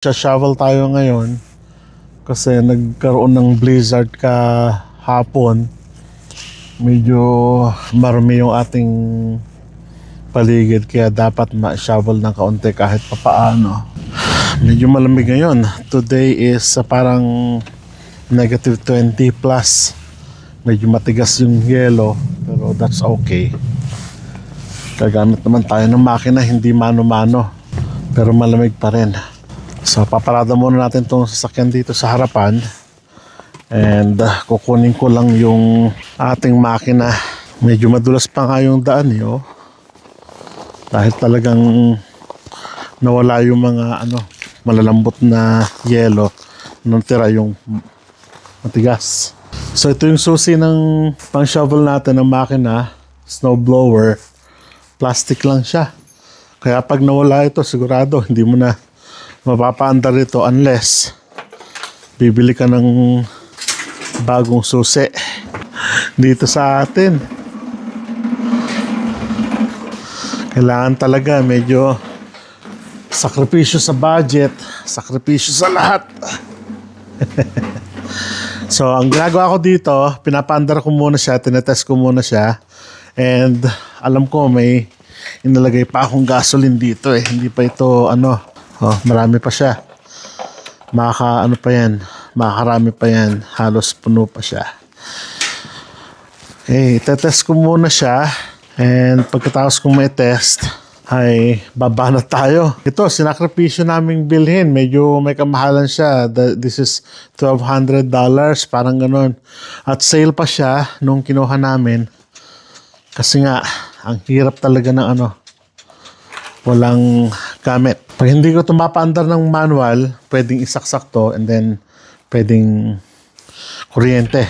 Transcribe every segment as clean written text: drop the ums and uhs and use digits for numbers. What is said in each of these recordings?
Sa shovel tayo ngayon kasi nagkaroon ng blizzard kahapon. Medyo marumi yung ating paligid kaya dapat ma-shovel ng kaunti kahit papaano. Medyo malamig ngayon. Today is parang -20 plus. Medyo matigas yung yelo pero that's okay. Gagamit naman tayo ng makina, hindi mano-mano. Pero malamig pa rin. So paparada muna natin itong sasakyan dito sa harapan. And kukunin ko lang yung ating makina. Medyo madulas pa nga yung daan oh. Dahil talagang nawala yung mga malalambot na yelo. Natira yung matigas. So ito yung susi ng pang shovel natin ng makina. Snow blower. Plastic lang siya. Kaya pag nawala ito sigurado hindi mo na mapapaandar ito unless bibili ka ng bagong susi dito sa atin. Kailangan talaga medyo sakripisyo sa budget, sakripisyo sa lahat. So ang ginagawa ko dito, pinapaandar ko muna siya, tinetest ko muna siya, and alam ko may inalagay pa akong gasoline dito hindi pa ito marami pa siya. Makakarami pa yan. Halos puno pa siya. Okay, itetest ko muna siya. And pagkatapos kong may test, ay baba na tayo. Ito, sinakripisyo naming bilhin. Medyo may kamahalan siya. This is $1,200. Parang ganon. At sale pa siya nung kinuha namin. Kasi nga, ang hirap talaga ng walang gamit. Pag hindi ko ito mapaandar ng manual, pwedeng isaksak to and then pwedeng kuryente.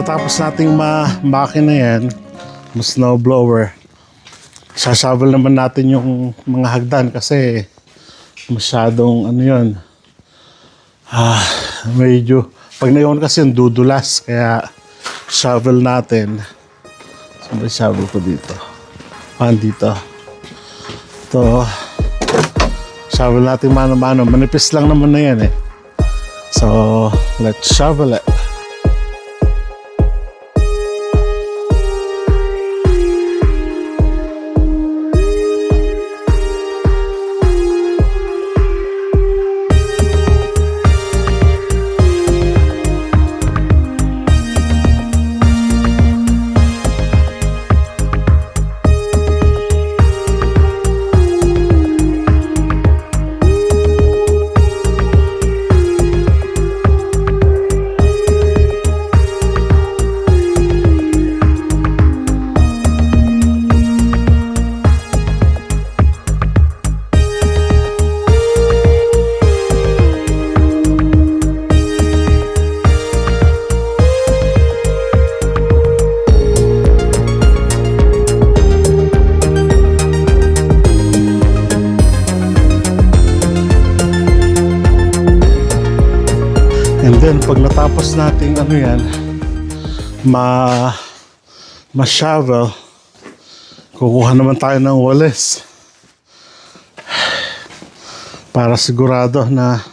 pagkatapos nating makina yan, snow blower, sasabal naman natin yung mga hagdan kasi masyadong ano yun, medyo pag naiwan kasi yung dudulas, kaya shovel natin. Saan ba shovel ko dito? Dito. Ito, shovel natin mano-mano, manipis lang naman na yan eh. So let's shovel it. And then pag natapos nating ano yan, ma-shovel, kukuha naman tayo ng walis para sigurado na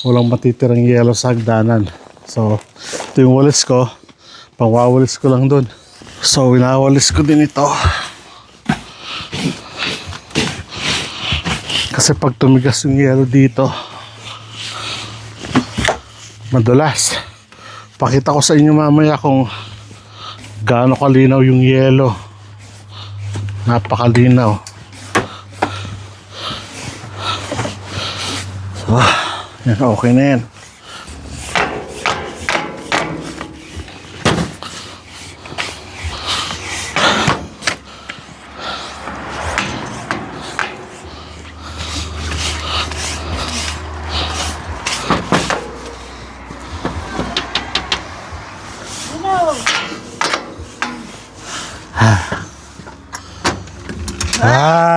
walang matitirang yelo sa hagdanan. So ito yung walis ko, pangwawalis ko lang dun. So winawalis ko din ito kasi pag tumigas yung yelo dito, madulas. Pakita ko sa inyo mamaya kung gaano kalinaw yung yelo. Napakalinaw. So, yan, okay na yan.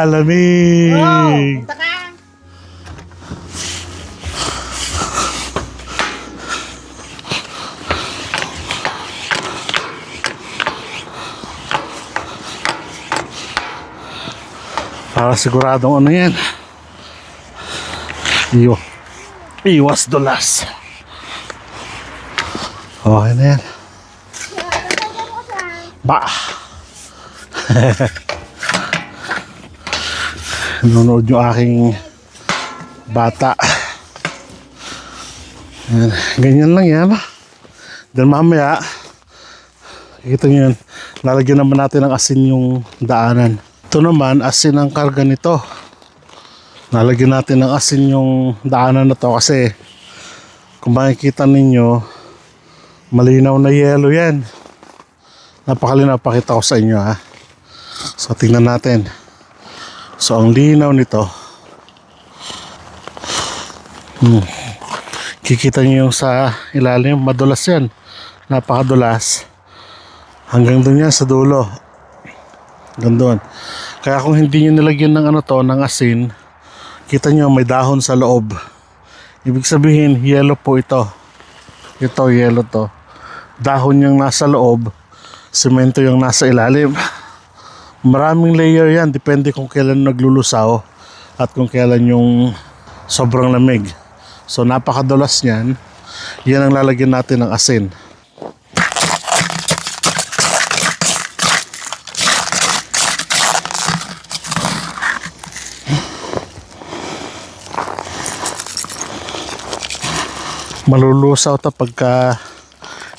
Lamig! Oh, punta ka! Para siguradong ano yan, iwas dulas. Okay na yan. Ba! Nanonood yung aking bata. Ganyan lang yan. Then mamaya, kita nyo yun, lalagyan naman natin ng asin yung daanan. Ito naman, asin ang karga nito. Lalagyan natin ng asin yung daanan na to kasi kung makikita ninyo, malinaw na yelo yan. Napakalinaw, pakita ko sa inyo ha. So tingnan natin. So ang linaw nito, kikita nyo yung sa ilalim, madulas yan, napakadulas, hanggang doon yan sa dulo, hanggang doon. Kaya kung hindi nyo nilagyan ng ano to, ng asin, kita nyo may dahon sa loob, ibig sabihin yellow po ito. Ito yellow to, dahon yung nasa loob, semento yung nasa ilalim. Maraming layer yan, depende kung kailan naglulusaw at kung kailan yung sobrang lamig. So napakadulas niyan, yan ang lalagyan natin ng asin. Malulusaw ito pagka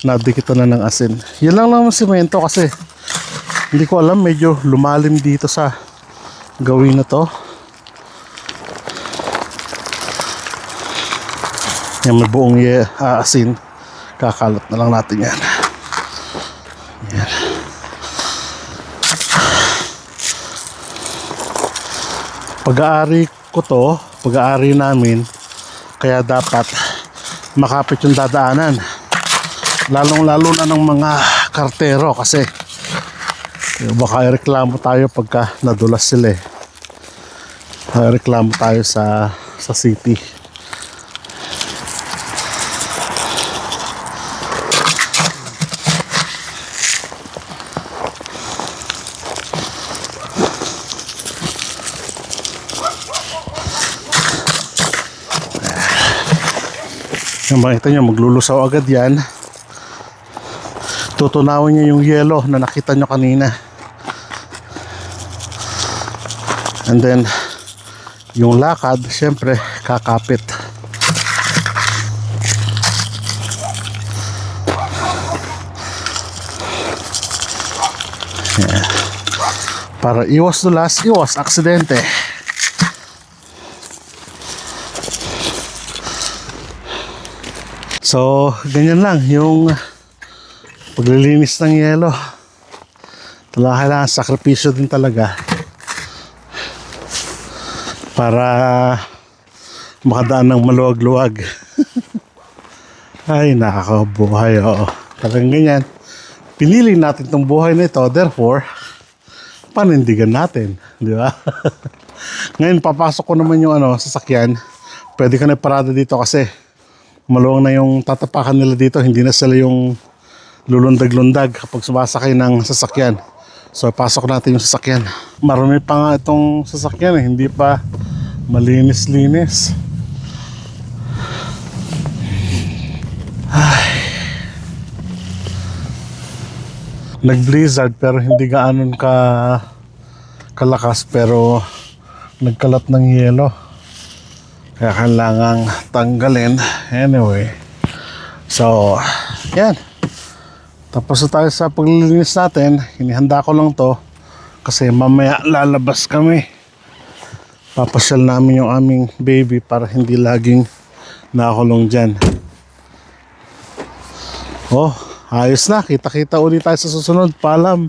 nadikita na ng asin. Yan lang naman simento kasi hindi ko alam, medyo lumalim dito sa gawin na to. Yan, may buong asin. Kakalat na lang natin yan. Yan. Pag-aari ko to, pag-aari namin, kaya dapat makapit yung dadaanan. Lalong-lalo na ng mga kartero kasi baka reklamo tayo pagka nadulas sila eh. Reklamo tayo sa city. Yung makita nyo, maglulusaw agad yan. Tutunawin niya yung yellow na nakita nyo kanina. And then yung lakad, syempre kakapit. Yeah. Para iwas dulas, iwas aksidente. So, ganyan lang yung paglilinis ng yelo. Kailangan sakripisyo din talaga para makadaan ng maluwag-luwag. Ay, nakakabuhay. Oo. Talagang ganyan. Pinili natin itong buhay na ito, therefore, panindigan natin. Di ba? Ngayon, papasok ko naman yung sasakyan. Pwede ka na parada dito kasi maluwang na yung tatapakan nila dito. Hindi na sila yung lulundag-lundag kapag sumasakay ng sasakyan. So pasok natin yung sasakyan. Marami pa nga itong sasakyan eh. Hindi pa malinis-linis. Nag-blizzard pero hindi gaanon kalakas, pero nagkalat ng yelo. Kaya kailangang tanggalin. Anyway. So, yan. Tapos na tayo sa paglilinis natin. Hinihanda ko lang to kasi mamaya lalabas kami. Papasyal namin yung aming baby para hindi laging nakakulong dyan. Oh, ayos na. Kita-kita ulit tayo sa susunod. Paalam.